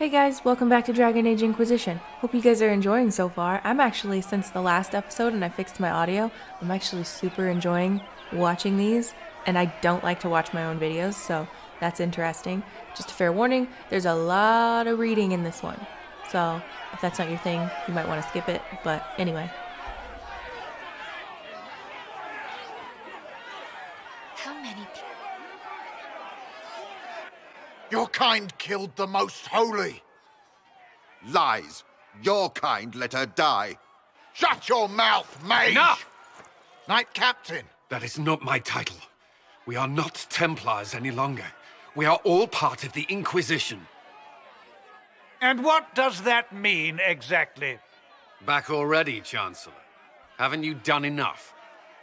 Hey guys, welcome back to Dragon Age Inquisition. Hope you guys are enjoying so far. I'm actually, since the last episode and I fixed my audio, I'm actually super enjoying watching these, and I don't like to watch my own videos, so that's interesting. Just a fair warning, there's a lot of reading in this one. So, if that's not your thing, you might want to skip it, but anyway. How many people? Your kind killed the most holy. Lies. Your kind let her die. Shut your mouth, mage! Enough! Knight Captain. That is not my title. We are not Templars any longer. We are all part of the Inquisition. And what does that mean exactly? Back already, Chancellor. Haven't you done enough?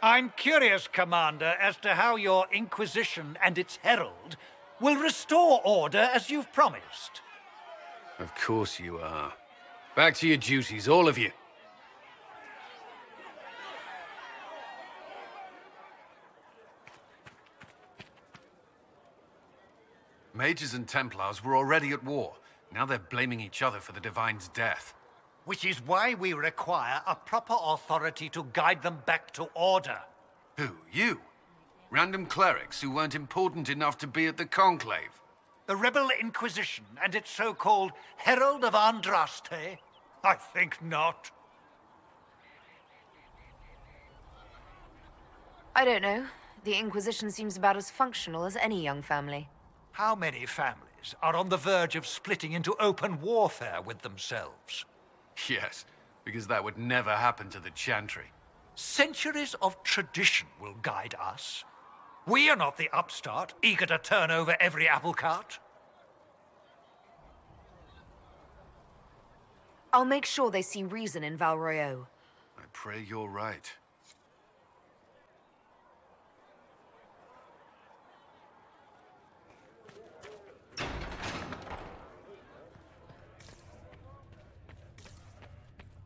I'm curious, Commander, as to how your Inquisition and its herald will restore order as you've promised. Of course you are. Back to your duties, all of you. Mages and Templars were already at war. Now they're blaming each other for the Divine's death. Which is why we require a proper authority to guide them back to order. Who? You? Random clerics who weren't important enough to be at the Conclave? The Rebel Inquisition and its so-called Herald of Andraste? I think not. I don't know. The Inquisition seems about as functional as any young family. How many families are on the verge of splitting into open warfare with themselves? Yes, because that would never happen to the Chantry. Centuries of tradition will guide us. We are not the upstart, eager to turn over every apple cart. I'll make sure they see reason in Val Royeaux. I pray you're right.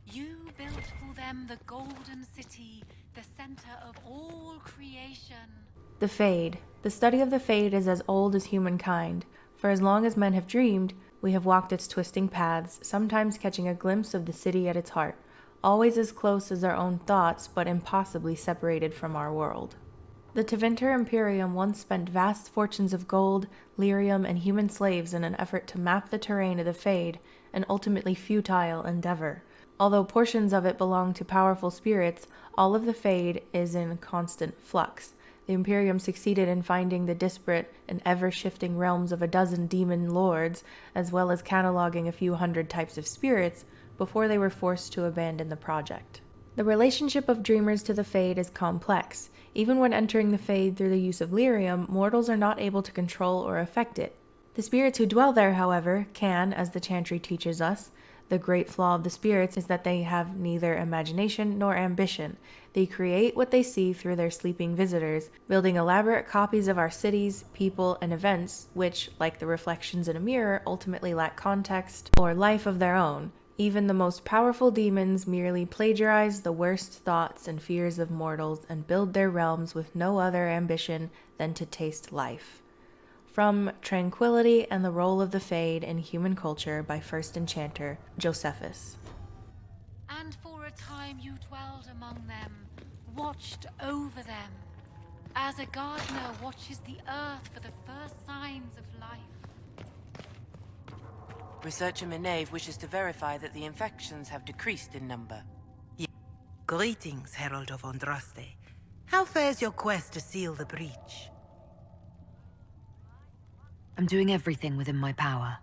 You built for them the golden city, the center of all creation. The Fade. The study of the Fade is as old as humankind. For as long as men have dreamed, we have walked its twisting paths, sometimes catching a glimpse of the city at its heart, always as close as our own thoughts, but impossibly separated from our world. The Tevinter Imperium once spent vast fortunes of gold, lyrium, and human slaves in an effort to map the terrain of the Fade, an ultimately futile endeavor. Although portions of it belong to powerful spirits, all of the Fade is in constant flux. The Imperium succeeded in finding the disparate and ever-shifting realms of a dozen demon lords, as well as cataloging a few hundred types of spirits, before they were forced to abandon the project. The relationship of dreamers to the Fade is complex. Even when entering the Fade through the use of lyrium, mortals are not able to control or affect it. The spirits who dwell there, however, can, as the Chantry teaches us. The great flaw of the spirits is that they have neither imagination nor ambition. They create what they see through their sleeping visitors, building elaborate copies of our cities, people, and events, which, like the reflections in a mirror, ultimately lack context or life of their own. Even the most powerful demons merely plagiarize the worst thoughts and fears of mortals and build their realms with no other ambition than to taste life. From Tranquility and the Role of the Fade in Human Culture by First Enchanter, Josephus. And for a time you dwelled among them, watched over them, as a gardener watches the earth for the first signs of life. Researcher Menave wishes to verify that the infections have decreased in number. Greetings, Herald of Andraste. How fares your quest to seal the breach? I'm doing everything within my power.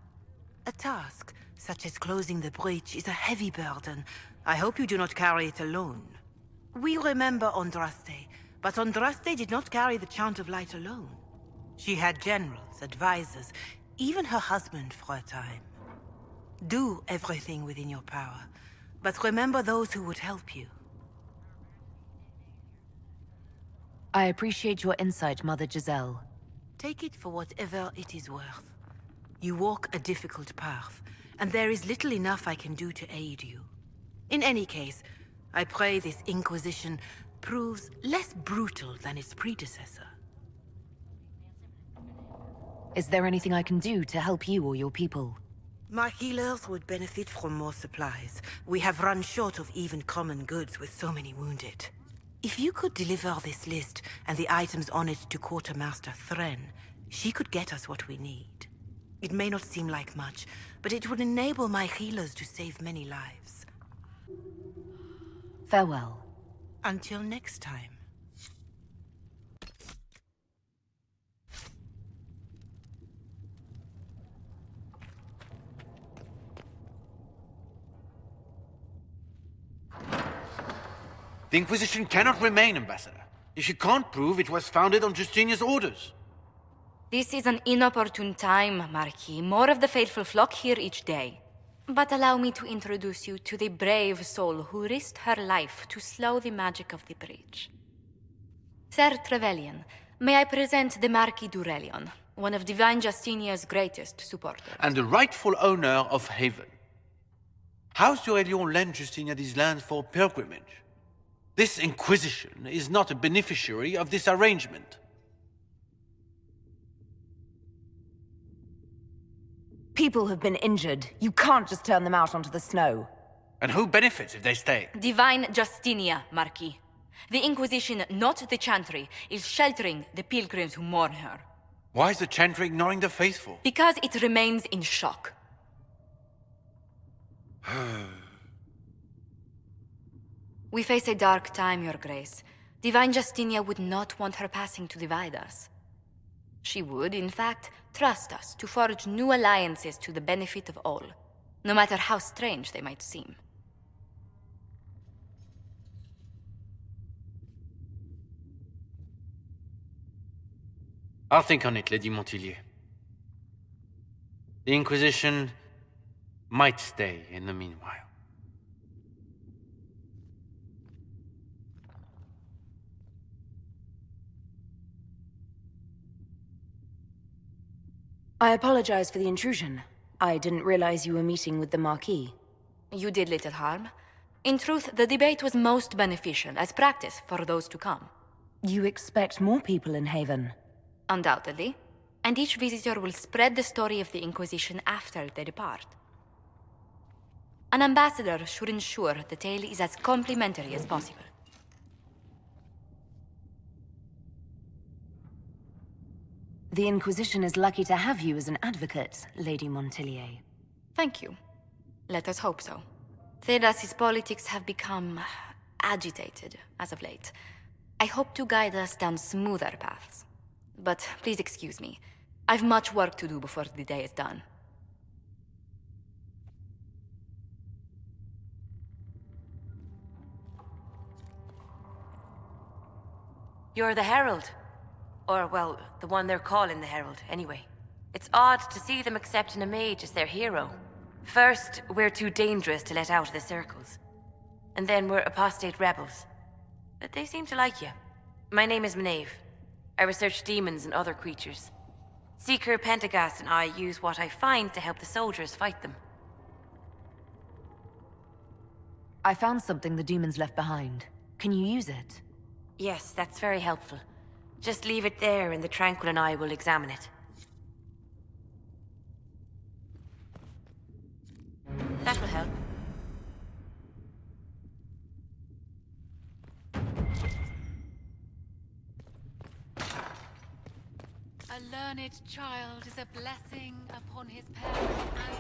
A task, such as closing the breach, is a heavy burden. I hope you do not carry it alone. We remember Andraste, but Andraste did not carry the Chant of Light alone. She had generals, advisors, even her husband for a time. Do everything within your power, but remember those who would help you. I appreciate your insight, Mother Giselle. Take it for whatever it is worth. You walk a difficult path, and there is little enough I can do to aid you. In any case, I pray this Inquisition proves less brutal than its predecessor. Is there anything I can do to help you or your people? My healers would benefit from more supplies. We have run short of even common goods with so many wounded. If you could deliver this list and the items on it to Quartermaster Thren, she could get us what we need. It may not seem like much, but it would enable my healers to save many lives. Farewell. Until next time. The Inquisition cannot remain, Ambassador, if you can't prove it was founded on Justinia's orders. This is an inopportune time, Marquis. More of the faithful flock here each day. But allow me to introduce you to the brave soul who risked her life to slow the magic of the breach. Sir Trevelyan, may I present the Marquis d'Aurelion, one of Divine Justinia's greatest supporters. And the rightful owner of Haven. House d'Aurelion lent Justinia these lands for pilgrimage. This Inquisition is not a beneficiary of this arrangement. People have been injured. You can't just turn them out onto the snow. And who benefits if they stay? Divine Justinia, Marquis. The Inquisition, not the Chantry, is sheltering the pilgrims who mourn her. Why is the Chantry ignoring the faithful? Because it remains in shock. We face a dark time, Your Grace. Divine Justinia would not want her passing to divide us. She would, in fact, trust us to forge new alliances to the benefit of all, no matter how strange they might seem. I'll think on it, Lady Montilyet. The Inquisition might stay in the meanwhile. I apologize for the intrusion. I didn't realize you were meeting with the Marquis. You did little harm. In truth, the debate was most beneficial as practice for those to come. You expect more people in Haven? Undoubtedly. And each visitor will spread the story of the Inquisition after they depart. An ambassador should ensure the tale is as complimentary as possible. The Inquisition is lucky to have you as an advocate, Lady Montilyet. Thank you. Let us hope so. Thedas's politics have become agitated as of late. I hope to guide us down smoother paths. But please excuse me. I've much work to do before the day is done. You're the Herald. Or, well, the one they're calling the Herald, anyway. It's odd to see them accepting a mage as their hero. First, we're too dangerous to let out of the circles. And then we're apostate rebels. But they seem to like you. My name is Maeve. I research demons and other creatures. Seeker Pentagast and I use what I find to help the soldiers fight them. I found something the demons left behind. Can you use it? Yes, that's very helpful. Just leave it there and the Tranquil and I will examine it. That will help. A learned child is a blessing upon his parents and...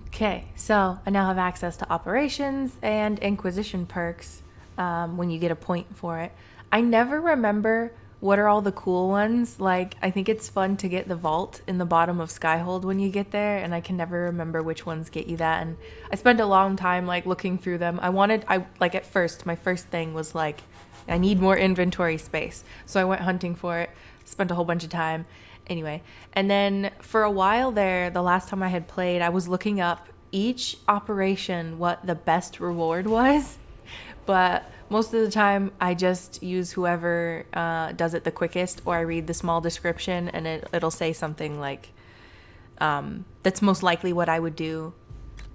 Okay, so I now have access to operations and Inquisition perks when you get a point for it. I never remember what are all the cool ones. Like, I think it's fun to get the vault in the bottom of Skyhold when you get there, and I can never remember which ones get you that. And I spent a long time like looking through them. At first, my first thing was like, I need more inventory space. So I went hunting for it, spent a whole bunch of time. Anyway, and then for a while there, the last time I had played, I was looking up each operation what the best reward was, but most of the time I just use whoever does it the quickest, or I read the small description and it'll say something like that's most likely what I would do.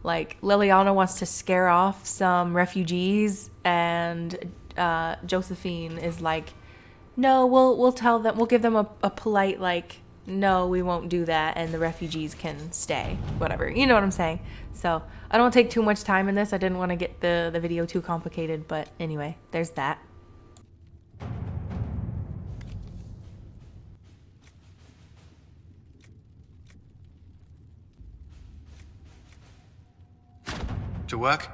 Like, Liliana wants to scare off some refugees, and Josephine is like, no, we'll tell them, we'll give them a polite, like, no, we won't do that, and the refugees can stay, whatever. You know what I'm saying? So I don't take too much time in this. I didn't want to get the video too complicated, but anyway, there's that. To work?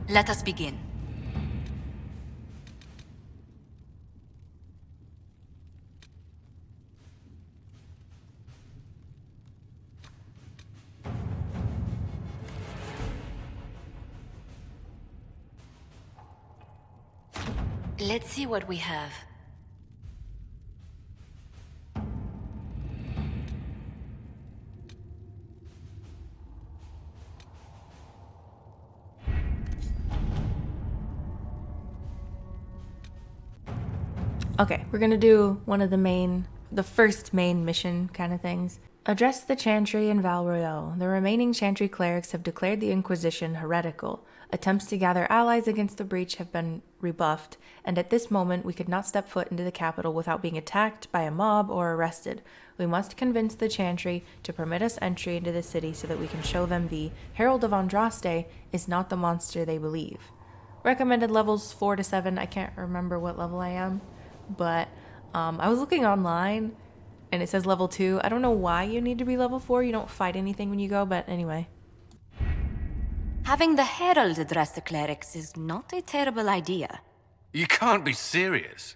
Let us begin. Let's see what we have. Okay, we're gonna do one of the first main mission kind of things. Address the Chantry in Val Royeaux. The remaining Chantry clerics have declared the Inquisition heretical. Attempts to gather allies against the breach have been rebuffed, and at this moment we could not step foot into the capital without being attacked by a mob or arrested. We must convince the Chantry to permit us entry into the city so that we can show them the Herald of Andraste is not the monster they believe. Recommended levels 4 to 7. I can't remember what level I am, but I was looking online and it says level 2. I don't know why you need to be level 4. You don't fight anything when you go, but anyway. Having the Herald address the clerics is not a terrible idea. You can't be serious.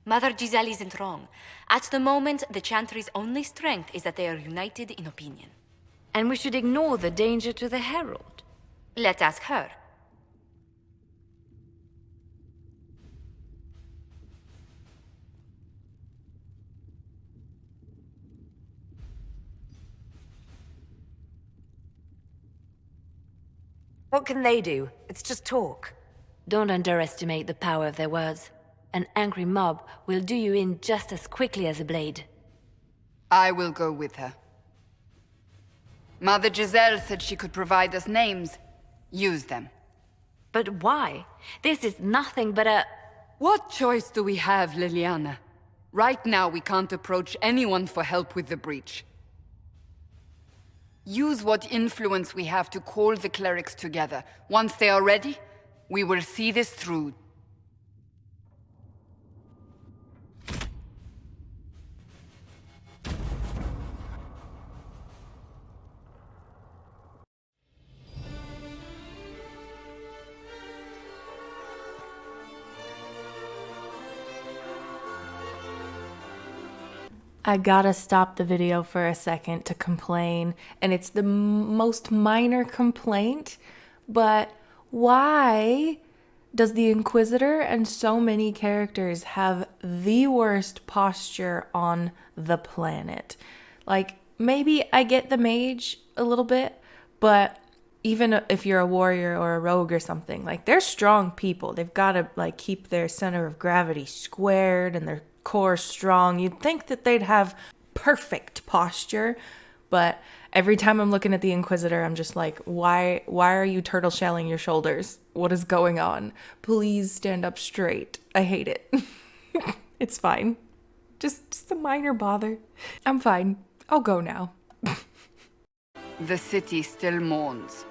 Mother Giselle isn't wrong. At the moment, the Chantry's only strength is that they are united in opinion. And we should ignore the danger to the Herald. Let's ask her. What can they do? It's just talk. Don't underestimate the power of their words. An angry mob will do you in just as quickly as a blade. I will go with her. Mother Giselle said she could provide us names. Use them. But why? This is nothing but a... What choice do we have, Liliana? Right now we can't approach anyone for help with the breach. Use what influence we have to call the clerics together. Once they are ready, we will see this through. I gotta stop the video for a second to complain, and it's the most minor complaint, but why does the Inquisitor and so many characters have the worst posture on the planet? Like, maybe I get the mage a little bit, but even if you're a warrior or a rogue or something, like, they're strong people. They've gotta, like, keep their center of gravity squared and their core strong. You'd think that they'd have perfect posture, but every time I'm looking at the Inquisitor, I'm just like, why are you turtle shelling your shoulders? What is going on? Please stand up straight. I hate it. It's fine. Just a minor bother. I'm fine. I'll go now. The city still mourns.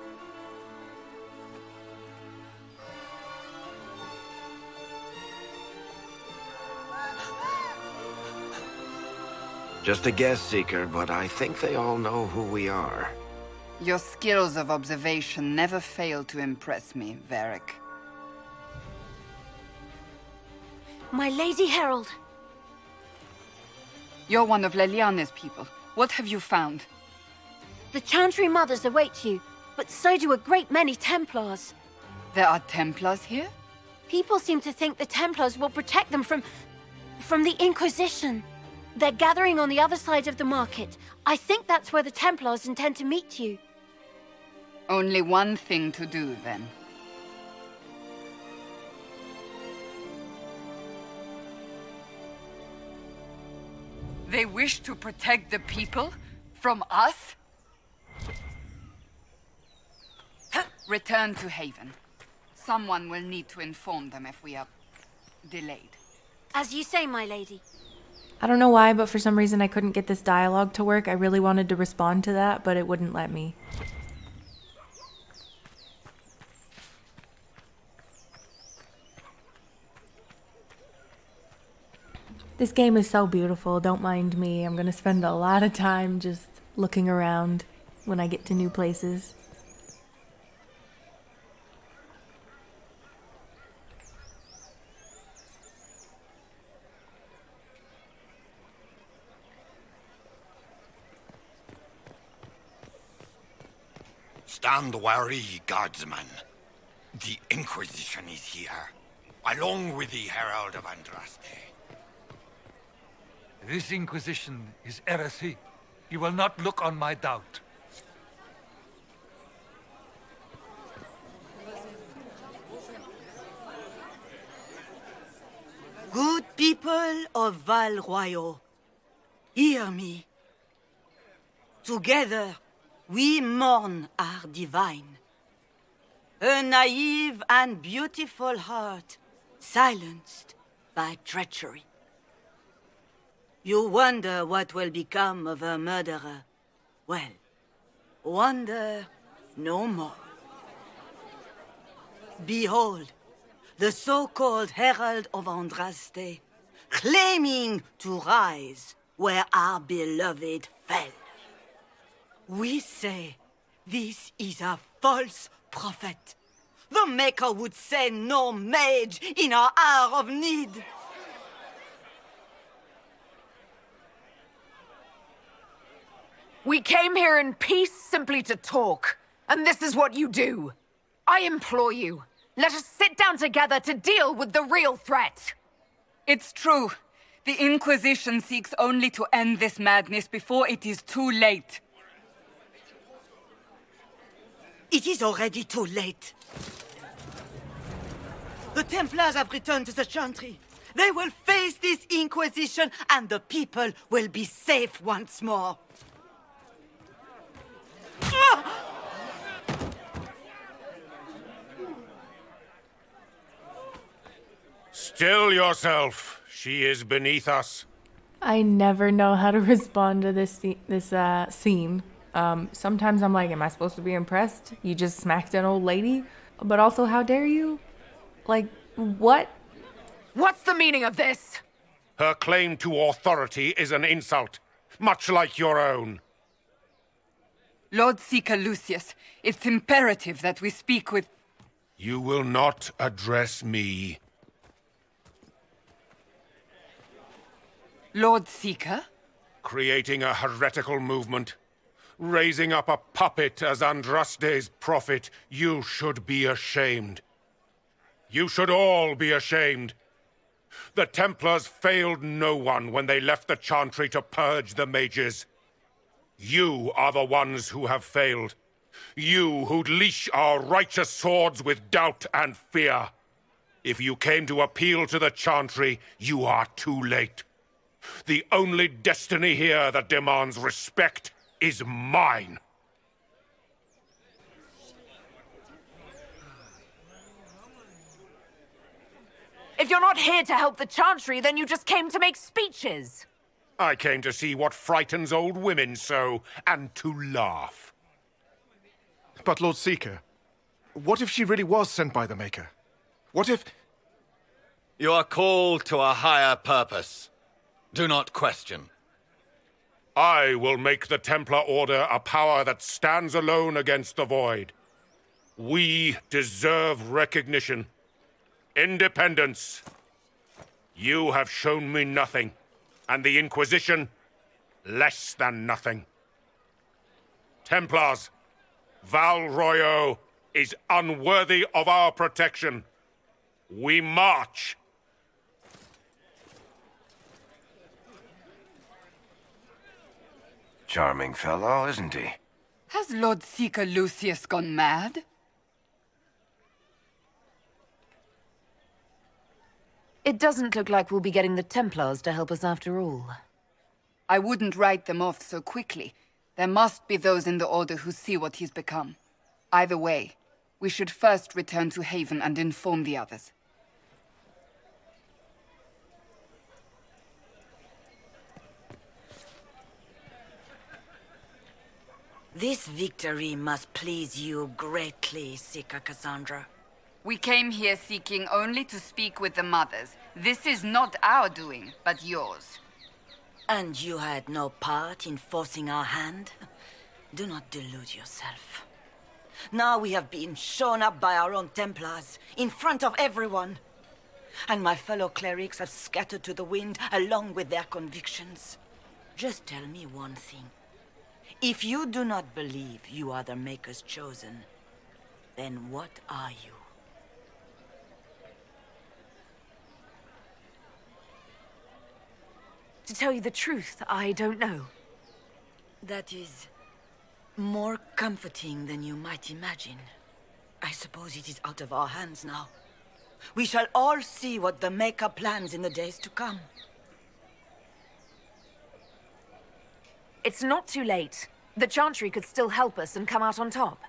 Just a guess, Seeker, but I think they all know who we are. Your skills of observation never fail to impress me, Varric. My Lady Herald! You're one of Leliana's people. What have you found? The Chantry Mothers await you, but so do a great many Templars. There are Templars here? People seem to think the Templars will protect them from the Inquisition. They're gathering on the other side of the market. I think that's where the Templars intend to meet you. Only one thing to do, then. They wish to protect the people from us? Return to Haven. Someone will need to inform them if we are delayed. As you say, my lady. I don't know why, but for some reason I couldn't get this dialogue to work. I really wanted to respond to that, but it wouldn't let me. This game is so beautiful, don't mind me. I'm gonna spend a lot of time just looking around when I get to new places. Stand wary, guardsman. The Inquisition is here, along with the Herald of Andraste. This Inquisition is heresy. You will not look on my doubt. Good people of Val Royal, hear me. Together, we mourn our divine. A naive and beautiful heart, silenced by treachery. You wonder what will become of a murderer. Well, wonder no more. Behold, the so-called Herald of Andraste, claiming to rise where our beloved fell. We say this is a false prophet. The Maker would send no mage in our hour of need. We came here in peace simply to talk, and this is what you do. I implore you, let us sit down together to deal with the real threat. It's true. The Inquisition seeks only to end this madness before it is too late. It is already too late. The Templars have returned to the Chantry. They will face this Inquisition, and the people will be safe once more. Still yourself. She is beneath us. I never know how to respond to this scene. Sometimes I'm like, am I supposed to be impressed? You just smacked an old lady? But also, how dare you? Like, what? What's the meaning of this? Her claim to authority is an insult, much like your own. Lord Seeker Lucius, it's imperative that we speak with... You will not address me. Lord Seeker? Creating a heretical movement. Raising up a puppet as Andraste's prophet. You should be ashamed. You should all be ashamed. The Templars failed no one when they left the Chantry to purge the mages. You are the ones who have failed. You who'd leash our righteous swords with doubt and fear. If you came to appeal to the Chantry, you are too late. The only destiny here that demands respect is mine. If you're not here to help the Chantry, then you just came to make speeches. I came to see what frightens old women so, and to laugh. But Lord Seeker, what if she really was sent by the Maker? What if... You are called to a higher purpose. Do not question. I will make the Templar Order a power that stands alone against the Void. We deserve recognition. Independence. You have shown me nothing, and the Inquisition, less than nothing. Templars, Val Royal is unworthy of our protection. We march. Charming fellow, isn't he? Has Lord Seeker Lucius gone mad? It doesn't look like we'll be getting the Templars to help us after all. I wouldn't write them off so quickly. There must be those in the Order who see what he's become. Either way, we should first return to Haven and inform the others. This victory must please you greatly, Sika Cassandra. We came here seeking only to speak with the mothers. This is not our doing, but yours. And you had no part in forcing our hand? Do not delude yourself. Now we have been shown up by our own Templars, in front of everyone. And my fellow clerics have scattered to the wind along with their convictions. Just tell me one thing. If you do not believe you are the Maker's chosen, then what are you? To tell you the truth, I don't know. That is more comforting than you might imagine. I suppose it is out of our hands now. We shall all see what the Maker plans in the days to come. It's not too late. The Chantry could still help us and come out on top.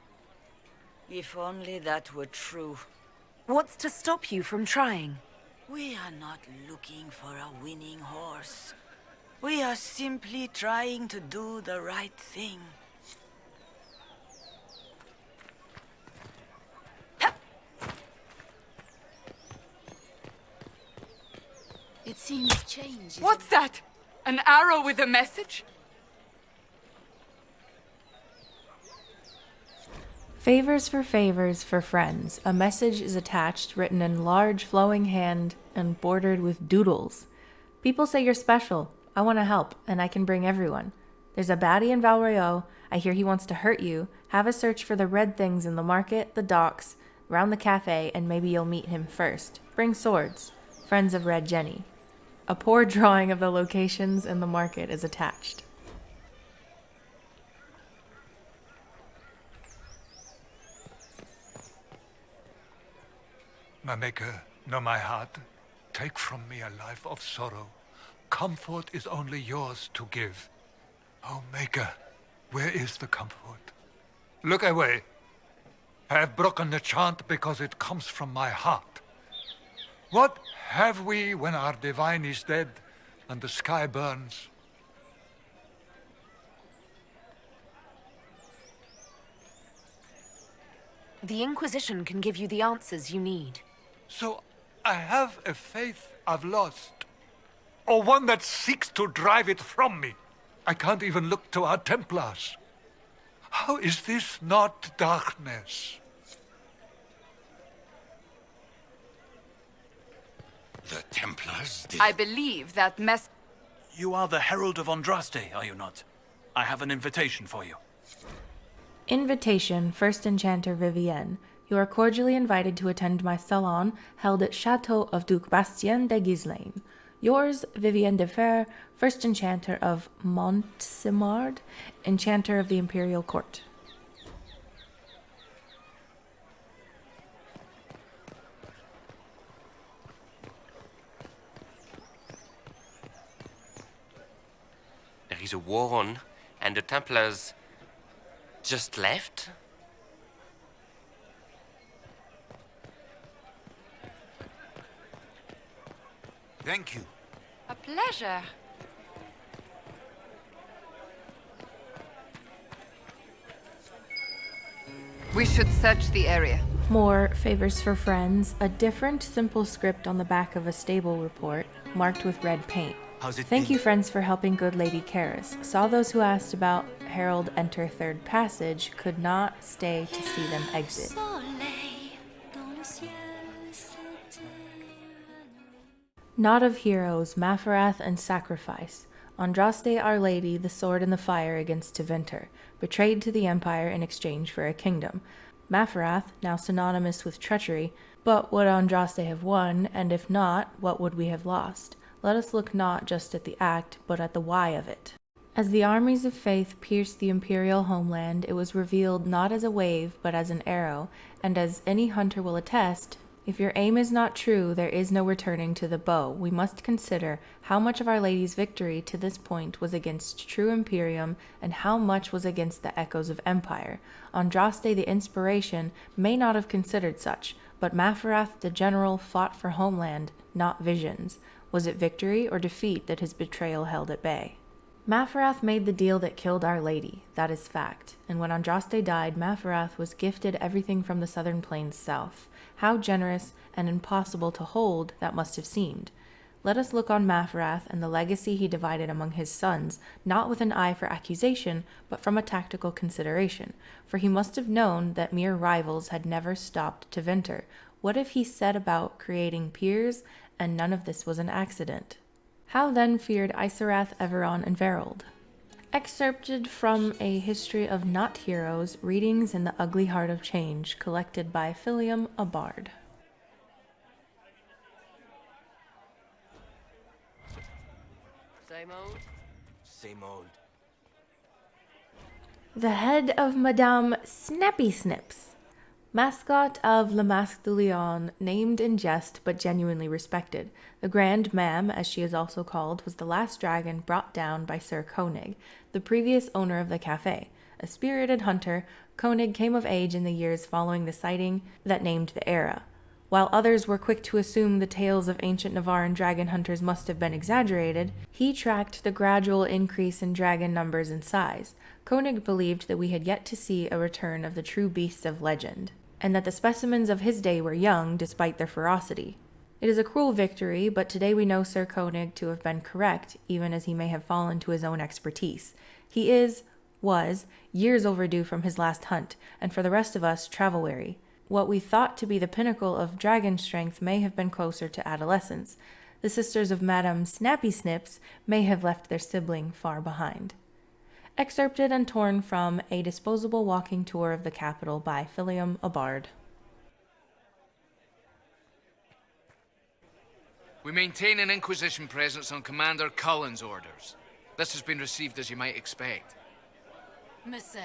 If only that were true. What's to stop you from trying? We are not looking for a winning horse. We are simply trying to do the right thing. It seems change. What's that? An arrow with a message? Favors for friends. A message is attached, written in large flowing hand and bordered with doodles. People say you're special. I want to help, and I can bring everyone. There's a baddie in Valrayo. I hear he wants to hurt you. Have a search for the red things in the market, the docks, round the cafe, and maybe you'll meet him first. Bring swords. Friends of Red Jenny. A poor drawing of the locations in the market is attached. My Maker, know my heart. Take from me a life of sorrow. Comfort is only yours to give. Oh, Maker, where is the comfort? Look away. I have broken the chant because it comes from my heart. What have we when our divine is dead and the sky burns? The Inquisition can give you the answers you need. So I have a faith I've lost, or one that seeks to drive it from me. I can't even look to our Templars. How is this not darkness? The Templars did... I believe that You are the Herald of Andraste, are you not? I have an invitation for you. Invitation, First Enchanter Vivienne. You are cordially invited to attend my salon held at Chateau of Duc Bastien de Ghislaine. Yours, Vivienne de Fer, First Enchanter of Montsimard, Enchanter of the Imperial Court. There is a war on, and the Templars just left? Thank you. A pleasure. We should search the area. More favors for friends. A different simple script on the back of a stable report, marked with red paint. Thank you, friends, for helping good Lady Karis. Saw those who asked about Herald enter third passage, could not stay to see them exit. Knot of Heroes, Mafarath and Sacrifice. Andraste Our Lady, the sword in the fire against Tevinter, betrayed to the Empire in exchange for a kingdom. Mafarath, now synonymous with treachery, but would Andraste have won, and if not, what would we have lost? Let us look not just at the act, but at the why of it. As the armies of faith pierced the imperial homeland, it was revealed not as a wave, but as an arrow, and as any hunter will attest, If your aim is not true, there is no returning to the bow. We must consider how much of Our Lady's victory to this point was against true Imperium and how much was against the echoes of Empire. Andraste the Inspiration may not have considered such, but Maferath the General fought for homeland, not visions. Was it victory or defeat that his betrayal held at bay? Maferath made the deal that killed Our Lady, that is fact, and when Andraste died, Maferath was gifted everything from the Southern Plains south. How generous and impossible to hold that must have seemed. Let us look on Maferath and the legacy he divided among his sons, not with an eye for accusation, but from a tactical consideration, for he must have known that mere rivals had never stopped to venture. What if he set about creating peers, and none of this was an accident? How then feared Isarath, Everon, and Verold? Excerpted from A History of Not Heroes, Readings in the Ugly Heart of Change, collected by Philium, a bard. Same old? Same old. The head of Madame Snappy Snips, mascot of Le Masque du Lion, named in jest but genuinely respected. The Grand Mam, as she is also called, was the last dragon brought down by Sir Koenig, the previous owner of the cafe. A spirited hunter, Koenig came of age in the years following the sighting that named the era. While others were quick to assume the tales of ancient Navarran dragon hunters must have been exaggerated, he tracked the gradual increase in dragon numbers and size. Koenig believed that we had yet to see a return of the true beasts of legend, and that the specimens of his day were young despite their ferocity. It is a cruel victory, but today we know Sir Koenig to have been correct, even as he may have fallen to his own expertise. He was, years overdue from his last hunt, and for the rest of us, travel-weary. What we thought to be the pinnacle of dragon strength may have been closer to adolescence. The sisters of Madame Snappy Snips may have left their sibling far behind. Excerpted and torn from A Disposable Walking Tour of the Capital by Philium, a bard. We maintain an Inquisition presence on Commander Cullen's orders. This has been received as you might expect. Monsieur.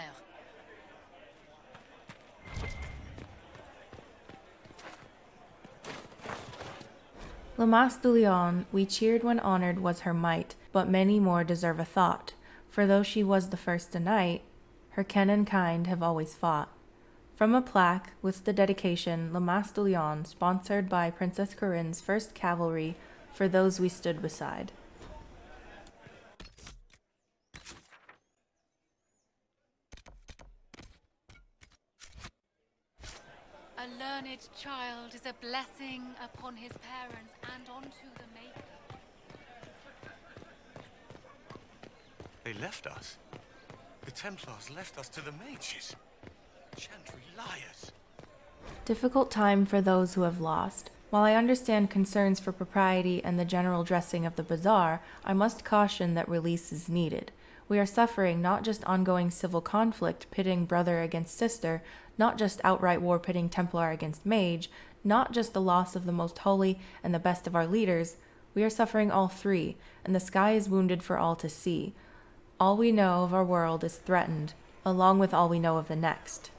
Le Mas du Lion, we cheered when honored was her might, but many more deserve a thought. For though she was the first to knight, her kin and kind have always fought. From a plaque with the dedication, Le Mas du Lion, sponsored by Princess Corinne's 1st Cavalry, for those we stood beside. A learned child is a blessing upon his parents and onto the Maker. They left us. The Templars left us to the mages. Chantry liars. Difficult time for those who have lost. While I understand concerns for propriety and the general dressing of the bazaar, I must caution that release is needed. We are suffering not just ongoing civil conflict pitting brother against sister, not just outright war pitting Templar against mage, not just the loss of the most holy and the best of our leaders. We are suffering all three, and the sky is wounded for all to see. All we know of our world is threatened, along with all we know of the next.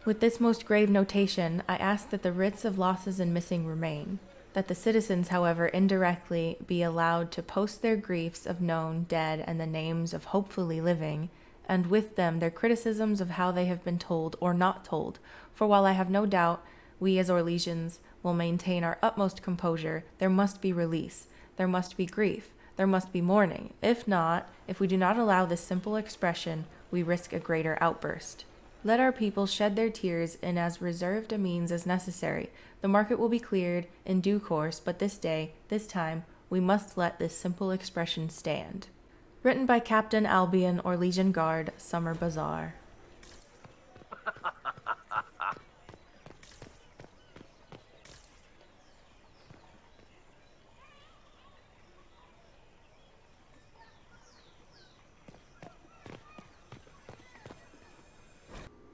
With this most grave notation, I ask that the writs of losses and missing remain, that the citizens, however, indirectly be allowed to post their griefs of known, dead, and the names of hopefully living, and with them their criticisms of how they have been told or not told, for while I have no doubt we as Orlesians will maintain our utmost composure, there must be release, there must be grief, there must be mourning. If not, if we do not allow this simple expression, we risk a greater outburst. Let our people shed their tears in as reserved a means as necessary. The market will be cleared in due course, but this day, this time, we must let this simple expression stand. Written by Captain Albion, Orlesian Guard, Summer Bazaar.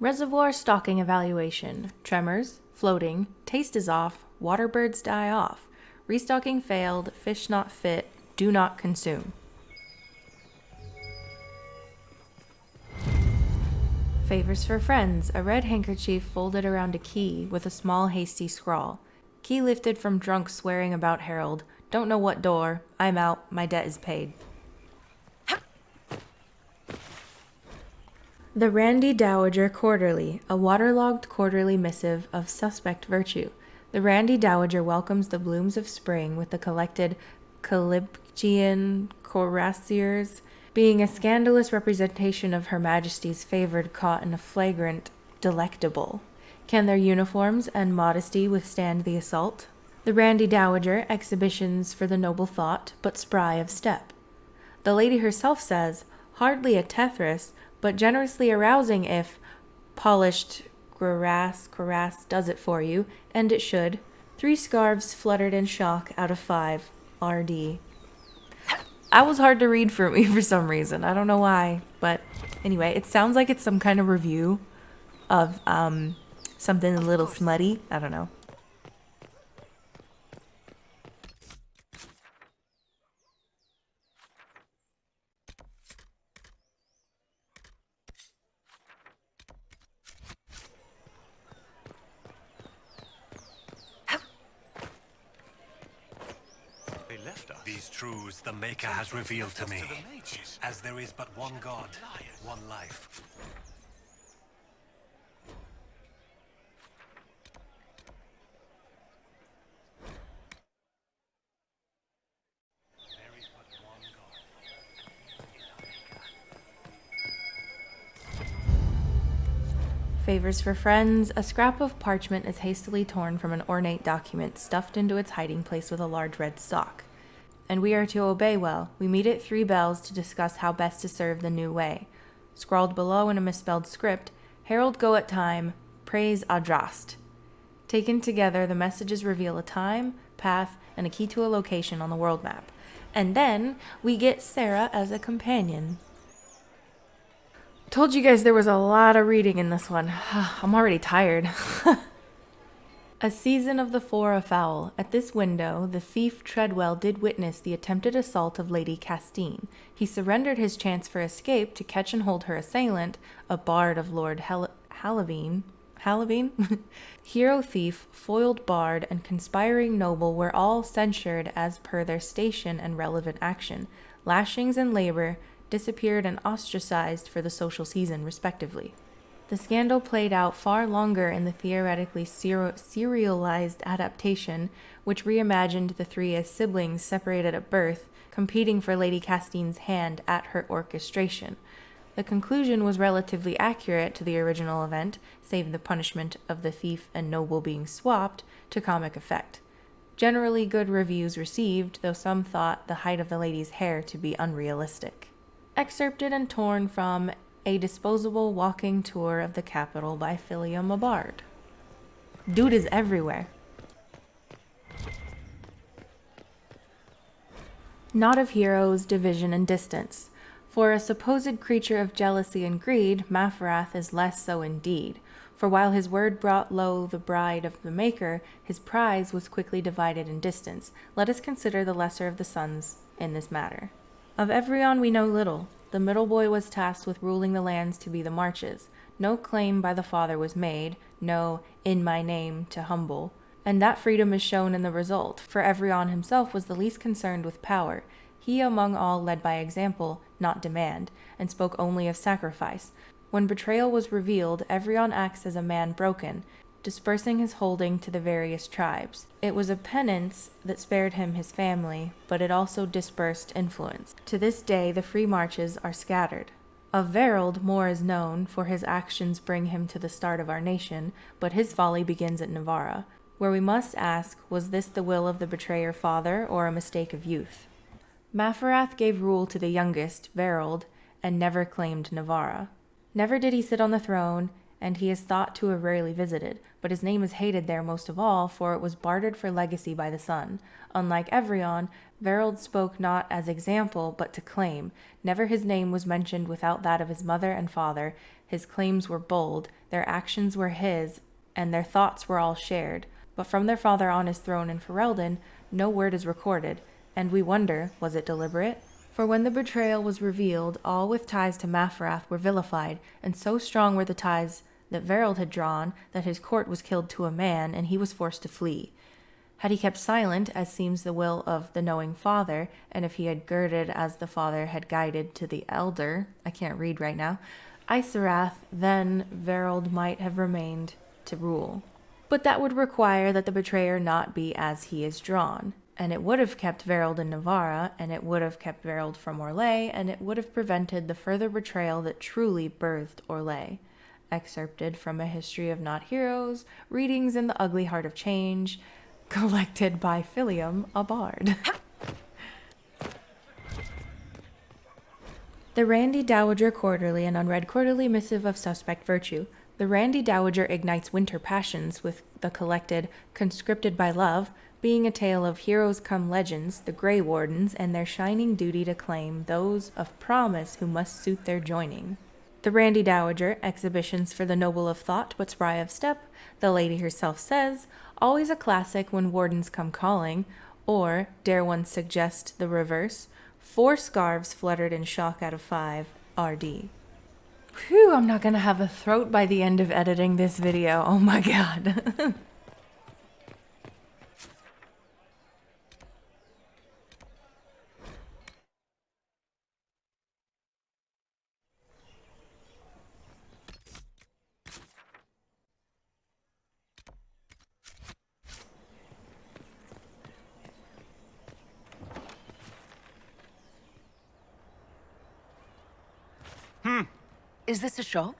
Reservoir stocking evaluation. Tremors, floating, taste is off, water birds die off. Restocking failed, fish not fit, do not consume. Favors for friends. A red handkerchief folded around a key with a small hasty scrawl. Key lifted from drunk swearing about Harold. Don't know what door. I'm out. My debt is paid. The Randy Dowager Quarterly, a waterlogged quarterly missive of suspect virtue. The Randy Dowager welcomes the blooms of spring with the collected Calyptian cuirassiers, being a scandalous representation of Her Majesty's favored caught in a flagrant delectable. Can their uniforms and modesty withstand the assault? The Randy Dowager, exhibitions for the noble thought, but spry of step. The lady herself says, hardly a Tethras, but generously arousing if polished cuirass does it for you, and it should. 3 scarves fluttered in shock out of 5. RD. That was hard to read for me for some reason. I don't know why, but anyway, it sounds like it's some kind of review of something a little smutty. I don't know. These truths the Maker has revealed to me, as there is but one God, one life. Favors for friends. A scrap of parchment is hastily torn from an ornate document, stuffed into its hiding place with a large red sock. And we are to obey well. We meet at 3 bells to discuss how best to serve the new way. Scrawled below in a misspelled script, Herald go at time, praise Adrast. Taken together, the messages reveal a time, path, and a key to a location on the world map. And then we get Sarah as a companion. Told you guys there was a lot of reading in this one. I'm already tired. A season of the 4 afoul. At this window, the thief Treadwell did witness the attempted assault of Lady Castine. He surrendered his chance for escape to catch and hold her assailant, a bard of Lord Halavine. Hero thief, foiled bard, and conspiring noble were all censured as per their station and relevant action. Lashings and labor, disappeared and ostracized for the social season, respectively. The scandal played out far longer in the theoretically serialized adaptation, which reimagined the 3 as siblings separated at birth, competing for Lady Castine's hand at her orchestration. The conclusion was relatively accurate to the original event, save the punishment of the thief and noble being swapped, to comic effect. Generally good reviews received, though some thought the height of the lady's hair to be unrealistic. Excerpted and torn from A Disposable Walking Tour of the Capital by Philia Mabard. Dude is everywhere. Not of heroes, division, and distance. For a supposed creature of jealousy and greed, Maferath is less so indeed. For while his word brought low the bride of the Maker, his prize was quickly divided in distance. Let us consider the lesser of the sons in this matter. Of Evrion we know little. The middle boy was tasked with ruling the lands to be the marches. No claim by the father was made, no in my name to humble. And that freedom is shown in the result, for Evrion himself was the least concerned with power. He among all led by example, not demand, and spoke only of sacrifice. When betrayal was revealed, Evrion acts as a man broken, dispersing his holding to the various tribes. It was a penance that spared him his family, but it also dispersed influence. To this day the free marches are scattered. Of Verald more is known, for his actions bring him to the start of our nation, but his folly begins at Navarra, where we must ask, was this the will of the betrayer father, or a mistake of youth? Maferath gave rule to the youngest, Verald, and never claimed Navarra. Never did he sit on the throne, and he is thought to have rarely visited, but his name is hated there most of all, for it was bartered for legacy by the son. Unlike Evrion, Verald spoke not as example, but to claim. Never his name was mentioned without that of his mother and father. His claims were bold, their actions were his, and their thoughts were all shared. But from their father on his throne in Ferelden, no word is recorded, and we wonder, was it deliberate? For when the betrayal was revealed, all with ties to Maferath were vilified, and so strong were the ties that Verald had drawn that his court was killed to a man, and he was forced to flee. Had he kept silent, as seems the will of the knowing father, and if he had girded as the father had guided to the elder, I can't read right now, Isarath, then Verold might have remained to rule. But that would require that the betrayer not be as he is drawn, and it would have kept Verold in Navarra, and it would have kept Verold from Orlais, and it would have prevented the further betrayal that truly birthed Orlais. Excerpted from A History of Not Heroes, Readings in the Ugly Heart of Change, collected by Philium, a bard. The Randy Dowager Quarterly, an unread quarterly missive of suspect virtue. The Randy Dowager ignites winter passions with the collected Conscripted by Love, being a tale of heroes come legends, the Grey Wardens, and their shining duty to claim those of promise who must suit their joining. The Randy Dowager, exhibitions for the noble of thought but spry of step, the lady herself says, always a classic when wardens come calling, or, dare one suggest the reverse, 4 scarves fluttered in shock out of 5, RD. Phew, I'm not gonna have a throat by the end of editing this video, oh my god. Is this a shop?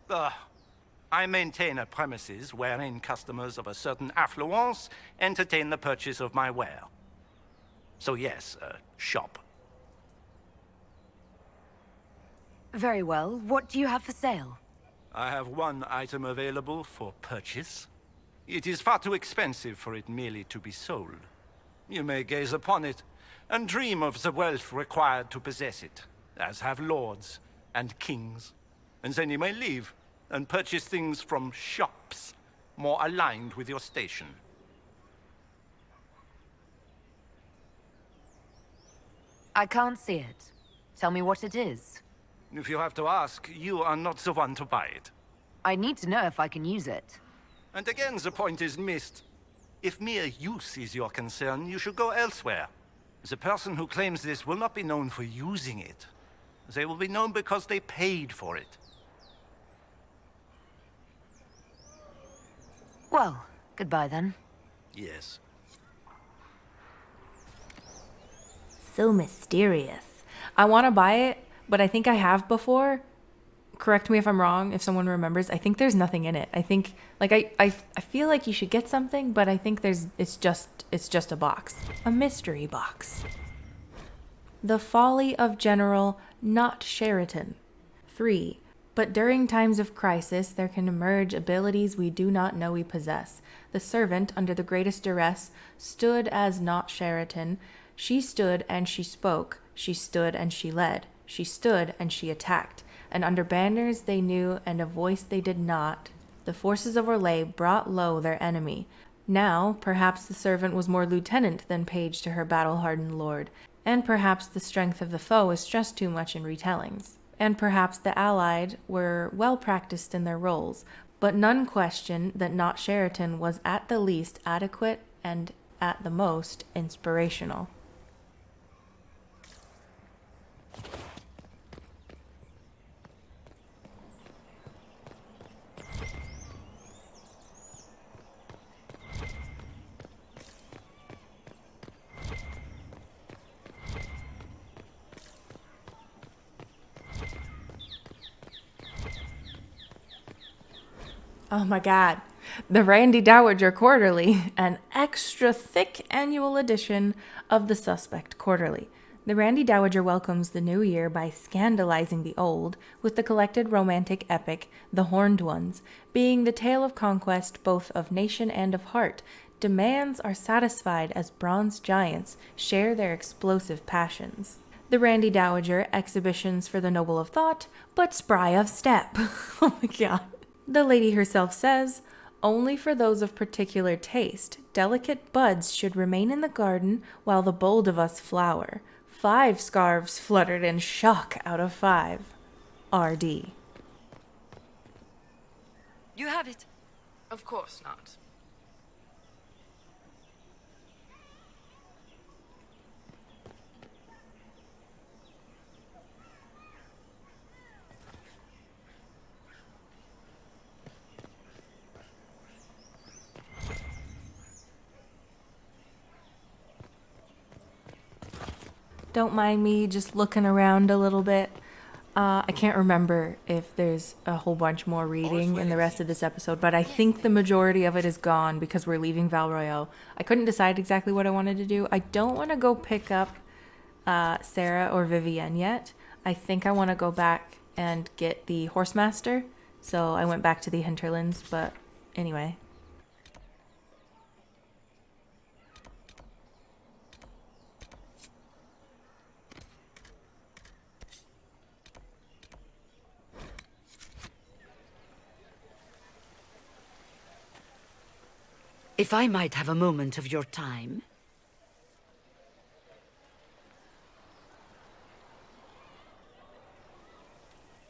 I maintain a premises wherein customers of a certain affluence entertain the purchase of my ware. So yes, a shop. Very well. What do you have for sale? I have one item available for purchase. It is far too expensive for it merely to be sold. You may gaze upon it and dream of the wealth required to possess it, as have lords and kings. And then you may leave and purchase things from shops more aligned with your station. I can't see it. Tell me what it is. If you have to ask, you are not the one to buy it. I need to know if I can use it. And again, the point is missed. If mere use is your concern, you should go elsewhere. The person who claims this will not be known for using it. They will be known because they paid for it. Well, goodbye then. Yes. So mysterious. I want to buy it, but I think I have before. Correct me if I'm wrong, if someone remembers. I think there's nothing in it. I think, like, I feel like you should get something, but I think it's just a box. A mystery box. The Folly of General Not Sheraton. 3. But during times of crisis, there can emerge abilities we do not know we possess. The servant, under the greatest duress, stood as Not Sheraton. She stood and she spoke. She stood and she led. She stood and she attacked. And under banners they knew and a voice they did not, the forces of Orlais brought low their enemy. Now, perhaps the servant was more lieutenant than page to her battle-hardened lord, and perhaps the strength of the foe is stressed too much in retellings. And perhaps the allied were well practiced in their roles, but none question that Not Sheraton was at the least adequate and at the most inspirational. Oh my god. The Randy Dowager Quarterly, an extra thick annual edition of the Suspect Quarterly. The Randy Dowager welcomes the new year by scandalizing the old with the collected romantic epic, The Horned Ones, being the tale of conquest both of nation and of heart. Demands are satisfied as bronze giants share their explosive passions. The Randy Dowager, exhibitions for the noble of thought, but spry of step. Oh my god. The lady herself says, only for those of particular taste, delicate buds should remain in the garden while the bold of us flower. 5 scarves fluttered in shock out of 5. RD. You have it. Of course not. Don't mind me just looking around a little bit. I can't remember if there's a whole bunch more reading in the rest of this episode, but I think the majority of it is gone because we're leaving Val Royeaux. I couldn't decide exactly what I wanted to do. I don't want to go pick up Sarah or Vivienne yet. I think I want to go back and get the Horsemaster. So I went back to the hinterlands, but anyway. If I might have a moment of your time.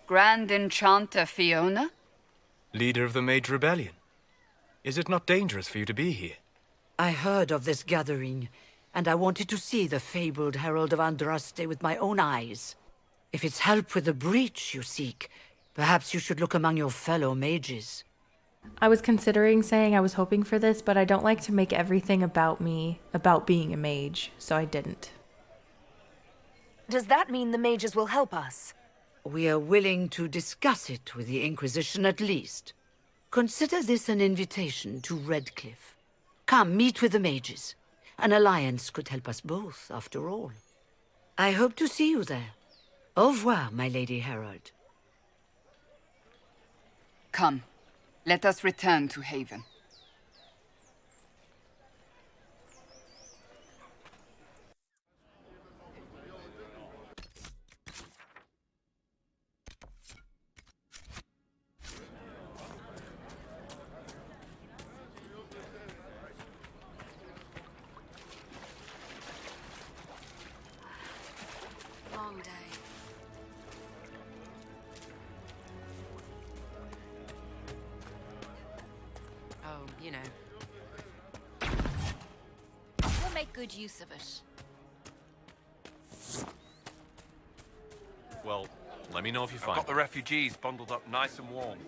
Grand Enchanter Fiona? Leader of the Mage Rebellion. Is it not dangerous for you to be here? I heard of this gathering, and I wanted to see the fabled Herald of Andraste with my own eyes. If it's help with the breach you seek, perhaps you should look among your fellow mages. I was considering saying I was hoping for this, but I don't like to make everything about me about being a mage, so I didn't. Does that mean the mages will help us? We are willing to discuss it with the Inquisition at least. Consider this an invitation to Redcliffe. Come, meet with the mages. An alliance could help us both, after all. I hope to see you there. Au revoir, my Lady Herald. Come, let us return to Haven. Long day. Oh, you know. We'll make good use of it. Well, let me know if you find. I've got the refugees bundled up nice and warm.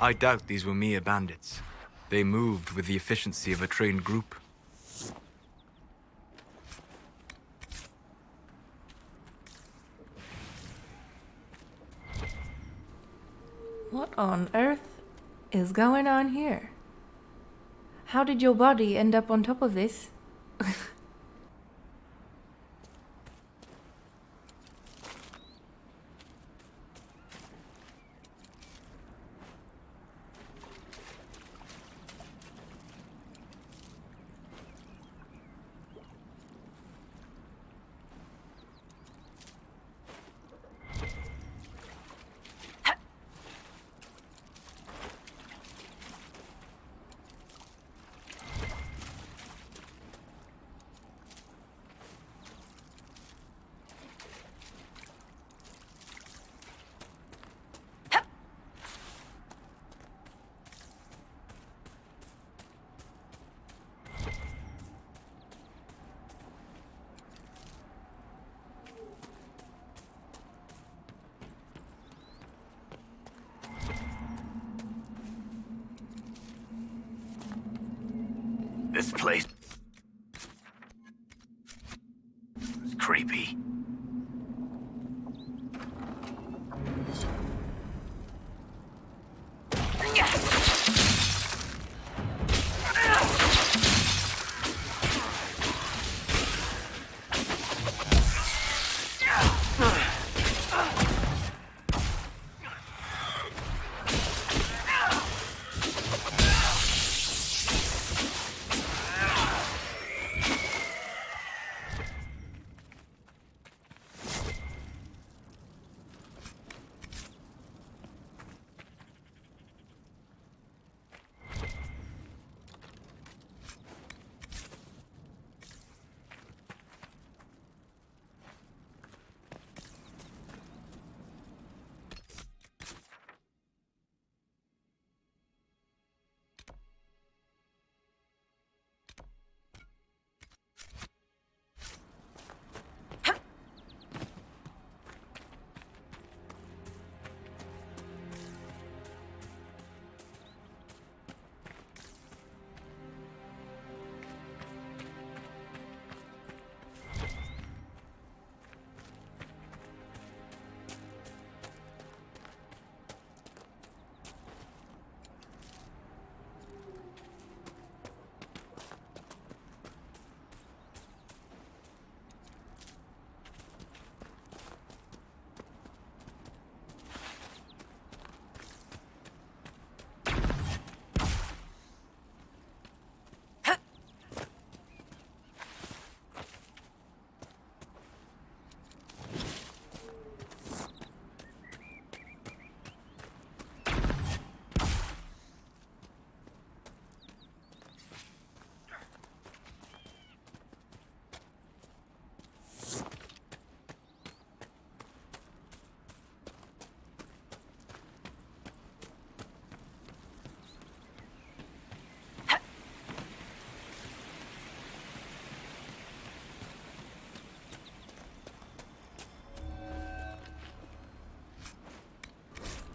I doubt these were mere bandits. They moved with the efficiency of a trained group. What on earth is going on here? How did your body end up on top of this? This place is creepy.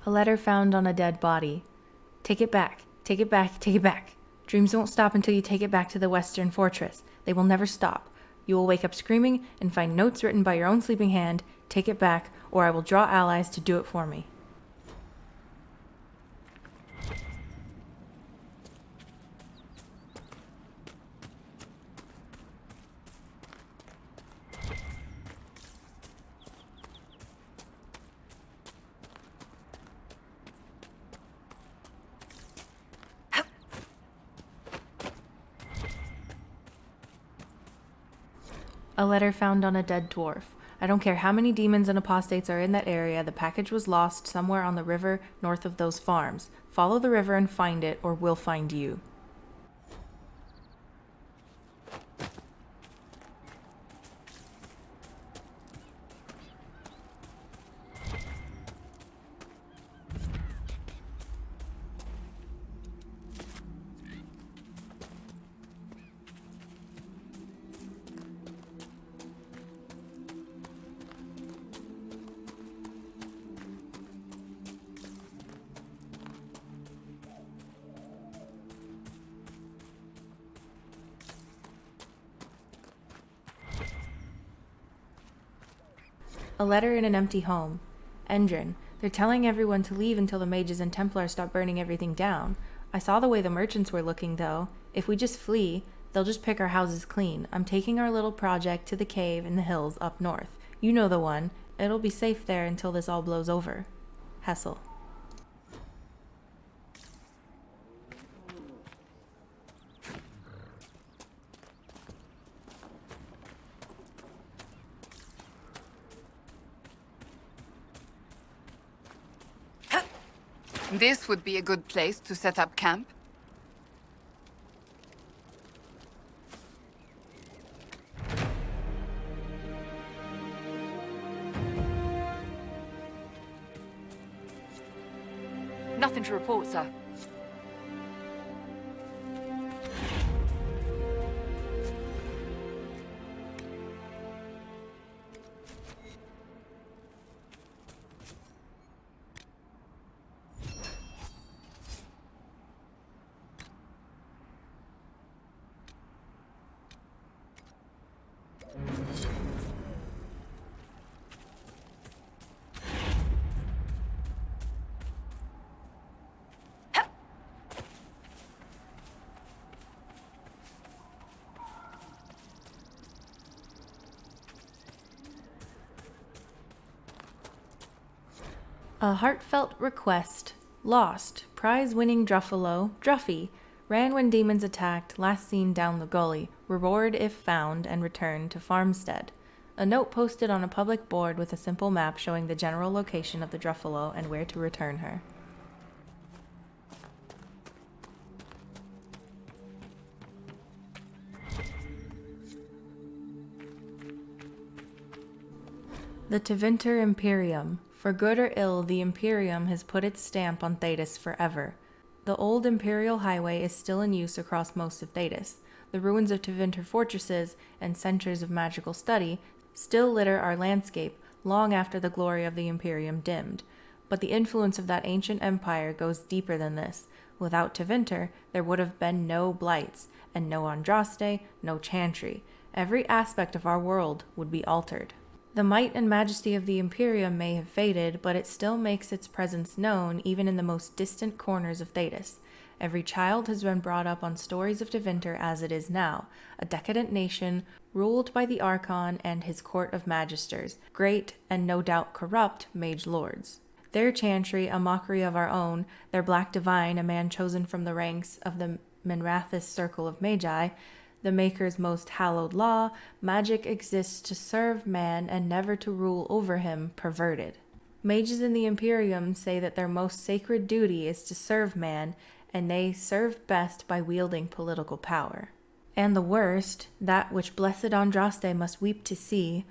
A letter found on a dead body. Take it back. Take it back. Take it back. Dreams won't stop until you take it back to the Western Fortress. They will never stop. You will wake up screaming and find notes written by your own sleeping hand. Take it back, or I will draw allies to do it for me. A letter found on a dead dwarf. I don't care how many demons and apostates are in that area, the package was lost somewhere on the river north of those farms. Follow the river and find it, or we'll find you. A letter in an empty home. Endrin, they're telling everyone to leave until the mages and Templars stop burning everything down. I saw the way the merchants were looking, though. If we just flee, they'll just pick our houses clean. I'm taking our little project to the cave in the hills up north. You know the one. It'll be safe there until this all blows over. Hessel. This would be a good place to set up camp. Nothing to report, sir. A heartfelt request. Lost. Prize-winning Druffalo, Druffy, ran when demons attacked, last seen down the gully. Reward if found and returned to Farmstead. A note posted on a public board with a simple map showing the general location of the Druffalo and where to return her. The Tevinter Imperium. For good or ill, the Imperium has put its stamp on Thedas forever. The old Imperial Highway is still in use across most of Thedas. The ruins of Tevinter fortresses and centers of magical study still litter our landscape long after the glory of the Imperium dimmed. But the influence of that ancient empire goes deeper than this. Without Tevinter, there would have been no Blights, and no Andraste, no Chantry. Every aspect of our world would be altered. The might and majesty of the Imperium may have faded, but it still makes its presence known even in the most distant corners of Thedas. Every child has been brought up on stories of Tevinter as it is now, a decadent nation ruled by the Archon and his court of magisters, great and no doubt corrupt mage lords. Their Chantry, a mockery of our own, their Black Divine, a man chosen from the ranks of the Minrathous circle of Magi, the Maker's most hallowed law, magic exists to serve man and never to rule over him, perverted. Mages in the Imperium say that their most sacred duty is to serve man, and they serve best by wielding political power. And the worst, that which blessed Andraste must weep to see,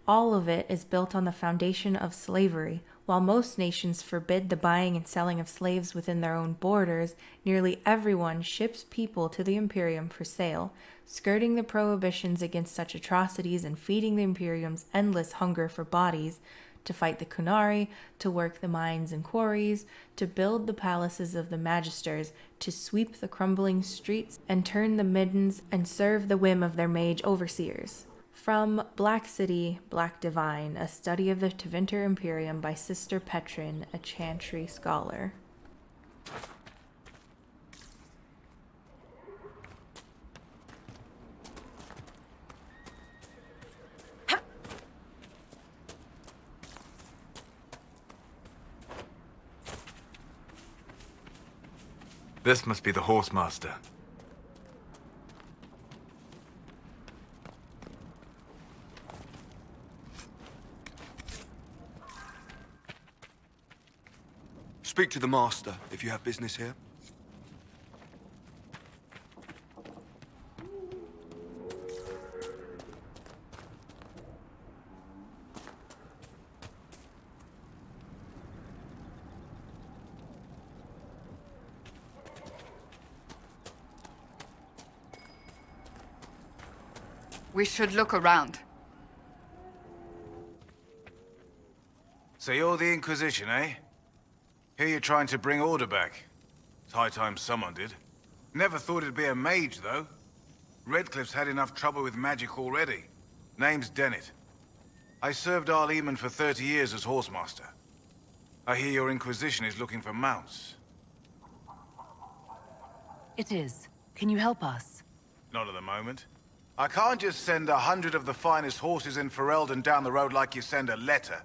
all of it is built on the foundation of slavery. While most nations forbid the buying and selling of slaves within their own borders, nearly everyone ships people to the Imperium for sale, skirting the prohibitions against such atrocities and feeding the Imperium's endless hunger for bodies. to fight the Kunari, to work the mines and quarries, to build the palaces of the magisters, to sweep the crumbling streets and turn the middens and serve the whim of their mage overseers. From Black City, Black Divine, a study of the Tevinter Imperium by Sister Petrin, a Chantry scholar. This must be the Horsemaster. Speak to the Master if you have business here. We should look around. So you're the Inquisition, eh? Here you're trying to bring order back. It's high time someone did. Never thought it'd be a mage, though. Redcliffe's had enough trouble with magic already. Name's Dennett. I served Arleman for 30 years as Horsemaster. I hear your Inquisition is looking for mounts. It is. Can you help us? Not at the moment. I can't just send 100 of the finest horses in Ferelden down the road like you send a letter.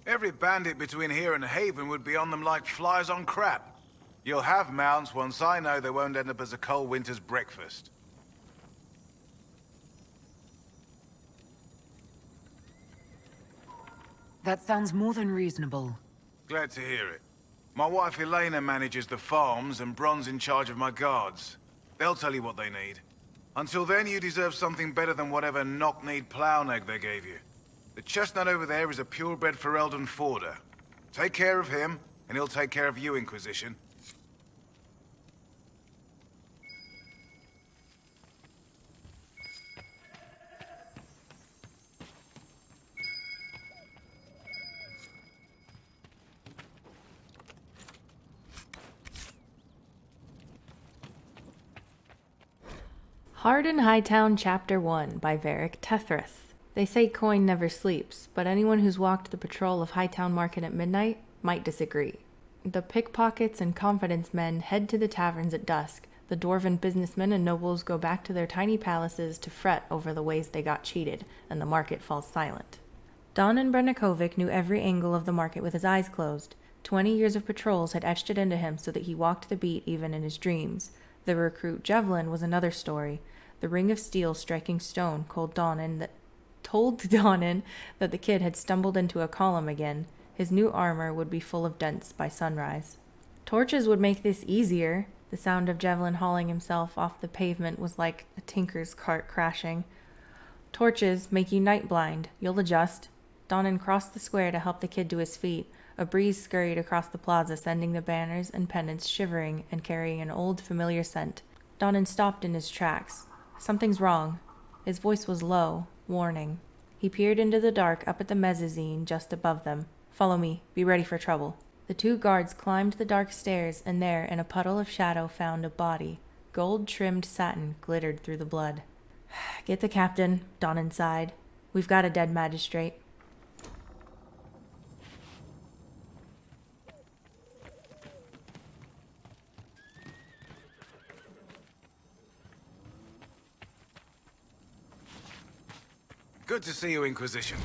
Every bandit between here and Haven would be on them like flies on crap. You'll have mounts once I know they won't end up as a cold winter's breakfast. That sounds more than reasonable. Glad to hear it. My wife Elena manages the farms and Bron's in charge of my guards. They'll tell you what they need. Until then, you deserve something better than whatever knock-kneed plow-neg they gave you. The chestnut over there is a purebred Ferelden forder. Take care of him, and he'll take care of you, Inquisition. Hardin Hightown Chapter 1 by Varric Tethras. They say coin never sleeps, but anyone who's walked the patrol of Hightown Market at midnight might disagree. The pickpockets and confidence men head to the taverns at dusk. The dwarven businessmen and nobles go back to their tiny palaces to fret over the ways they got cheated, and the market falls silent. Donan Brenikovic knew every angle of the market with his eyes closed. 20 years of patrols had etched it into him so that he walked the beat even in his dreams. The recruit Javelin was another story. The ring of steel striking stone told Donan that the kid had stumbled into a column again. His new armor would be full of dents by sunrise. Torches would make this easier. The sound of Javelin hauling himself off the pavement was like a tinker's cart crashing. Torches make you night blind. You'll adjust. Donan crossed the square to help the kid to his feet. A breeze scurried across the plaza, sending the banners and pennants shivering and carrying an old familiar scent. Donan stopped in his tracks. Something's wrong. His voice was low, warning. He peered into the dark up at the mezzanine just above them. Follow me. Be ready for trouble. The two guards climbed the dark stairs, and there, in a puddle of shadow, found a body. Gold-trimmed satin glittered through the blood. Get the captain, Donan sighed. We've got a dead magistrate. Good to see you, Inquisition.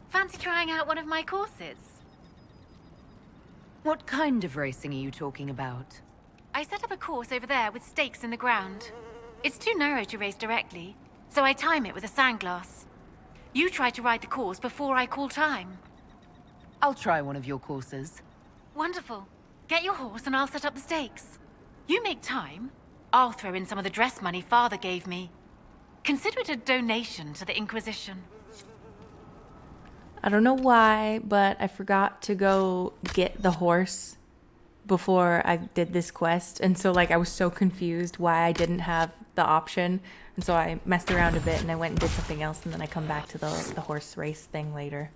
Fancy trying out one of my courses? What kind of racing are you talking about? I set up a course over there with stakes in the ground. It's too narrow to race directly, so I time it with a sandglass. You try to ride the course before I call time. I'll try one of your courses. Wonderful. Get your horse and I'll set up the stakes. You make time, I'll throw in some of the dress money Father gave me. Consider it a donation to the Inquisition. I don't know why, but I forgot to go get the horse before I did this quest. And so, like, I was so confused why I didn't have the option. And so I messed around a bit and I went and did something else. And then I come back to the horse race thing later.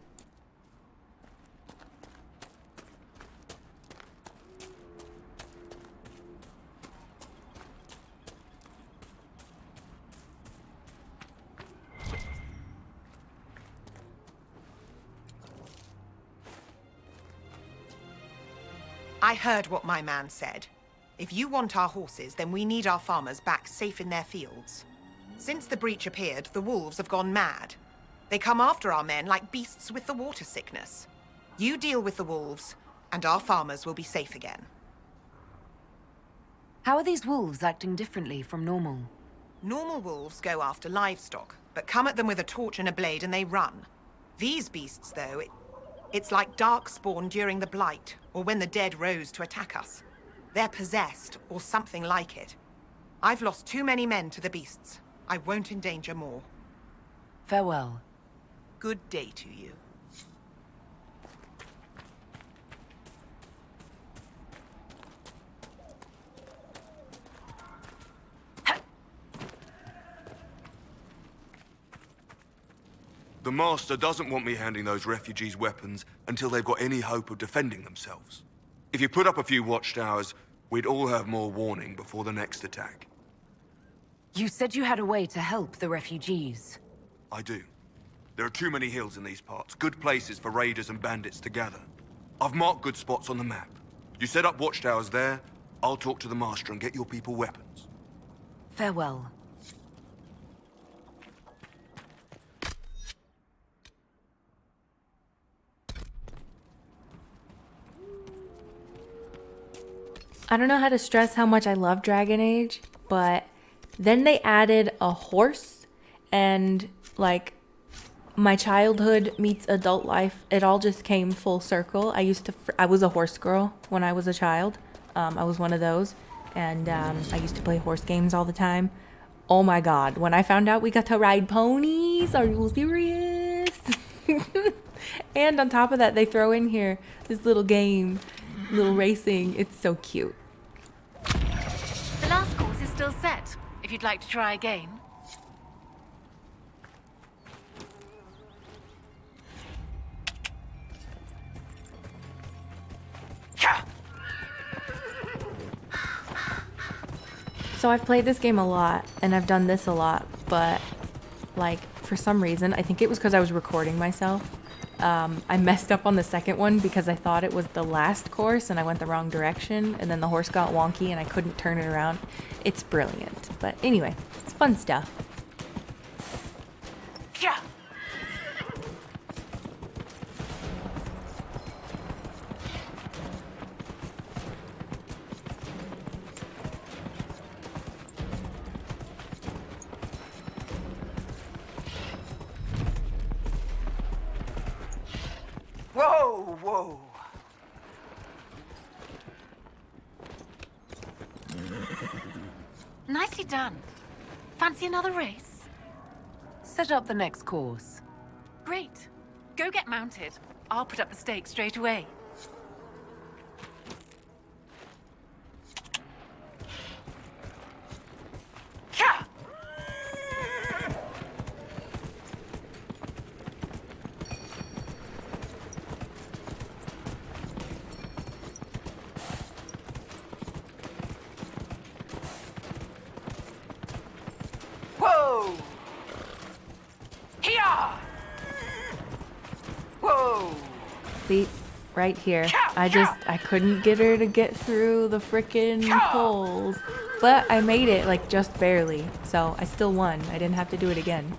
I heard what my man said. If you want our horses, then we need our farmers back safe in their fields. Since the breach appeared, the wolves have gone mad. They come after our men like beasts with the water sickness. You deal with the wolves, and our farmers will be safe again. How are these wolves acting differently from normal? Normal wolves go after livestock, but come at them with a torch and a blade and they run. These beasts, though, it's like darkspawn during the Blight, or when the dead rose to attack us. They're possessed, or something like it. I've lost too many men to the beasts. I won't endanger more. Farewell. Good day to you. The Master doesn't want me handing those refugees weapons until they've got any hope of defending themselves. If you put up a few watchtowers, we'd all have more warning before the next attack. You said you had a way to help the refugees. I do. There are too many hills in these parts, good places for raiders and bandits to gather. I've marked good spots on the map. You set up watchtowers there, I'll talk to the Master and get your people weapons. Farewell. I don't know how to stress how much I love Dragon Age, but then they added a horse and, like, my childhood meets adult life. It all just came full circle. I was a horse girl when I was a child. I was one of those, and I used to play horse games all the time. Oh my god, when I found out we got to ride ponies, are you serious? And on top of that, they throw in here this little game, little racing. It's so cute. The last course is still set, if you'd like to try again. So I've played this game a lot, and I've done this a lot, but, like, for some reason, I think it was because I was recording myself. I messed up on the second one because I thought it was the last course and I went the wrong direction, and then the horse got wonky and I couldn't turn it around. It's brilliant. But anyway, it's fun stuff. Yeah. Whoa, whoa. Nicely done. Fancy another race? Set up the next course. Great. Go get mounted. I'll put up the stakes straight away. Whoa! Here! Whoa! See, right here. I couldn't get her to get through the frickin' poles. But I made it, like, just barely. So I still won. I didn't have to do it again.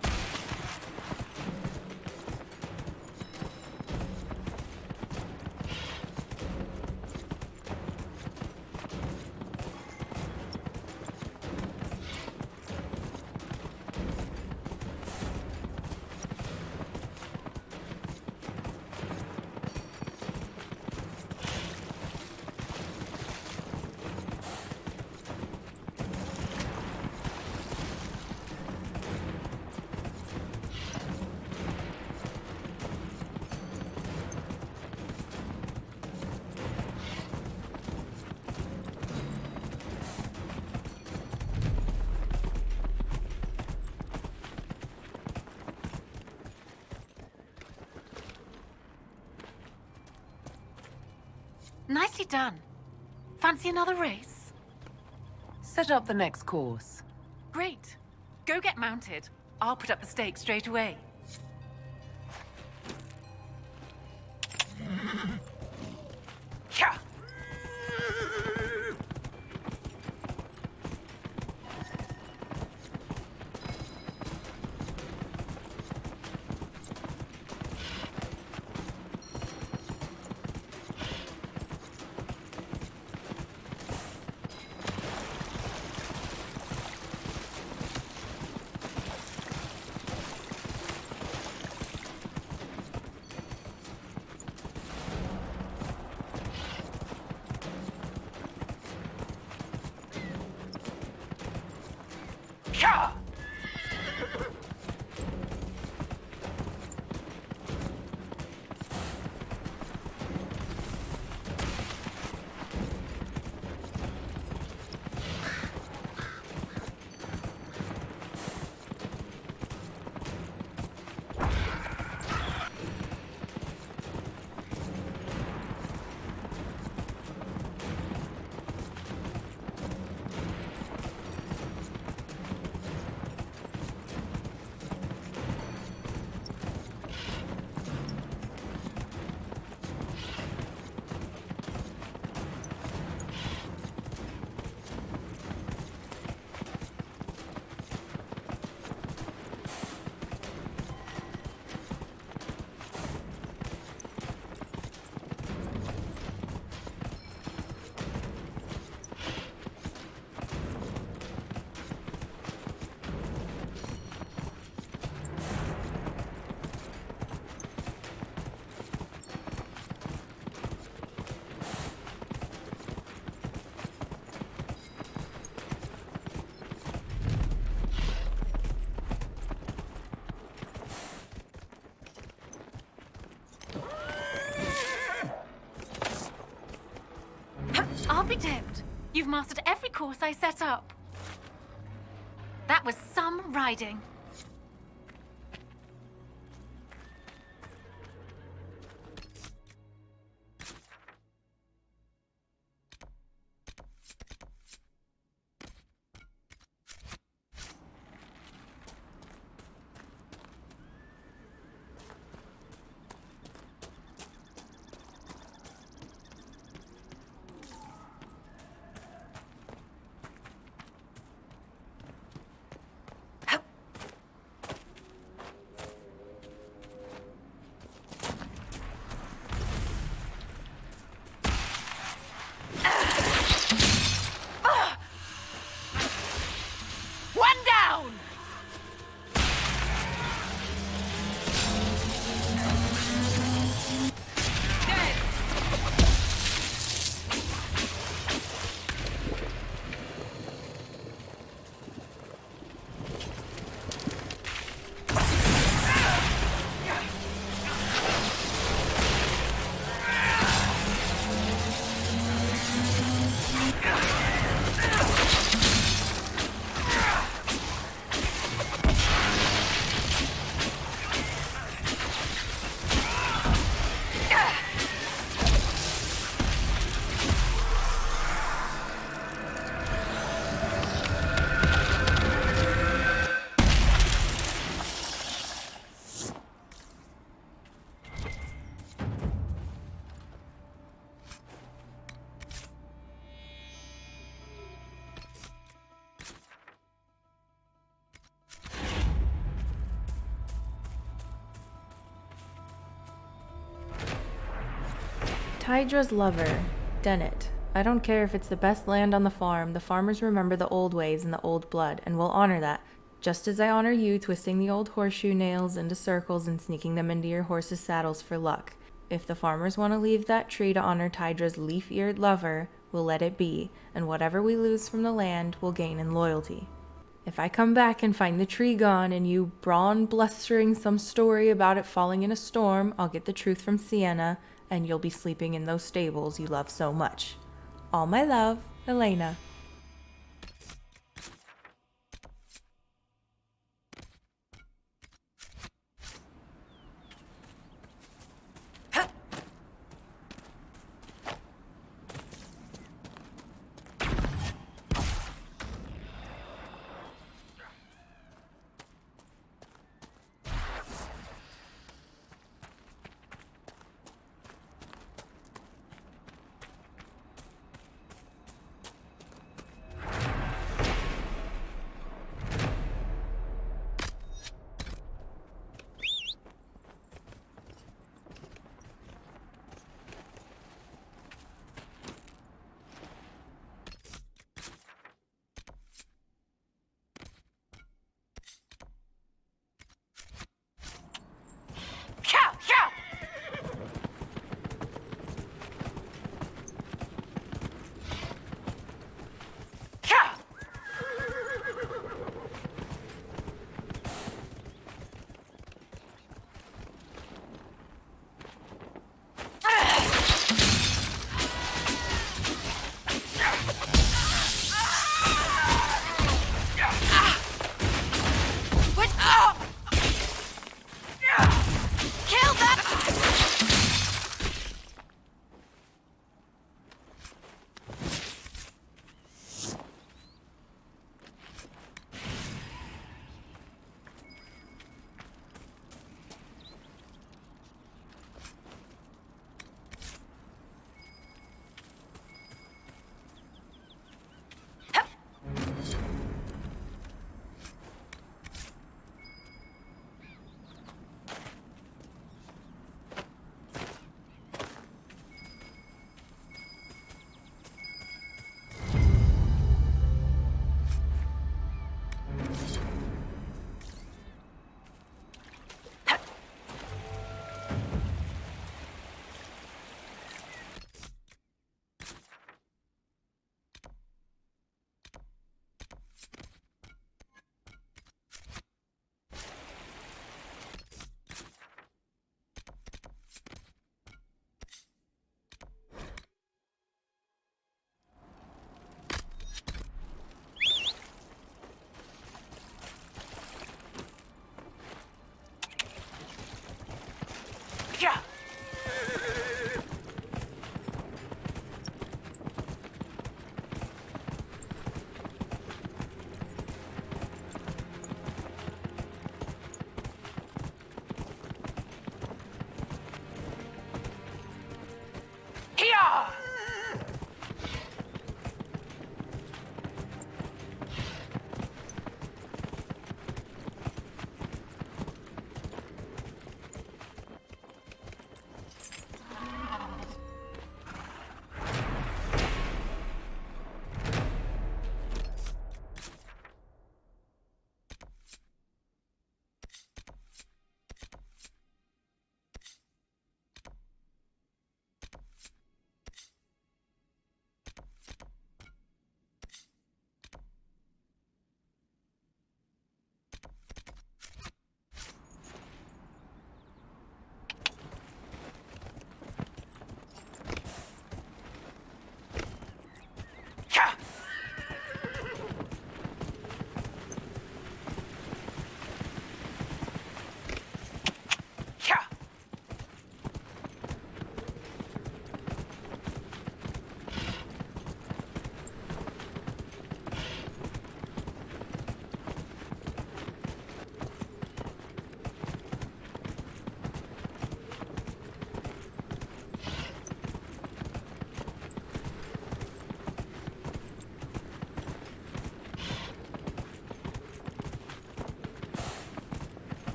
Nicely done. Fancy another race? Set up the next course. Great. Go get mounted. I'll put up the stakes straight away. Yeah. Yeah. I'll be damned. You've mastered every course I set up. That was some riding. Tydra's lover, Dennett. I don't care if it's the best land on the farm, the farmers remember the old ways and the old blood, and will honor that, just as I honor you twisting the old horseshoe nails into circles and sneaking them into your horses' saddles for luck. If the farmers want to leave that tree to honor Tydra's leaf-eared lover, we'll let it be, and whatever we lose from the land, we'll gain in loyalty. If I come back and find the tree gone and you brawn blustering some story about it falling in a storm, I'll get the truth from Sienna, and you'll be sleeping in those stables you love so much. All my love, Elena.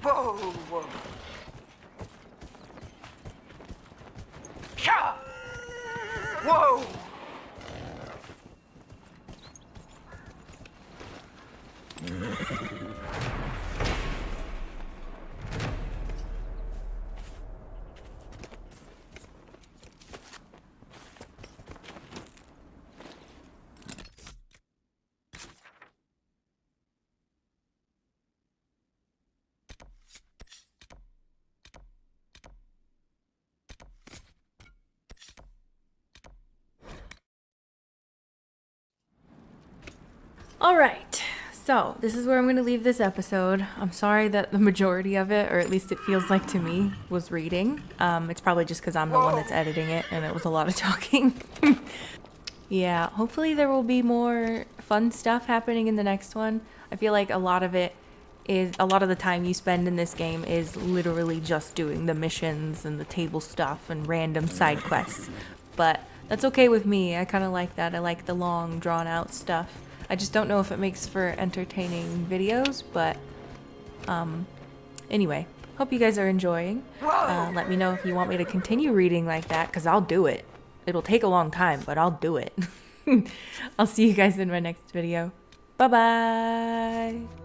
Whoa, whoa. Yeah. Whoa. Alright, so this is where I'm going to leave this episode. I'm sorry that the majority of it, or at least it feels like to me, was reading. It's probably just because I'm the one that's editing it and it was a lot of talking. Yeah, hopefully there will be more fun stuff happening in the next one. I feel like a lot of the time you spend in this game is literally just doing the missions and the table stuff and random side quests. But that's okay with me. I kind of like that. I like the long, drawn-out stuff. I just don't know if it makes for entertaining videos, but anyway, hope you guys are enjoying. Let me know if you want me to continue reading like that, because I'll do it. It'll take a long time, but I'll do it. I'll see you guys in my next video. Bye-bye!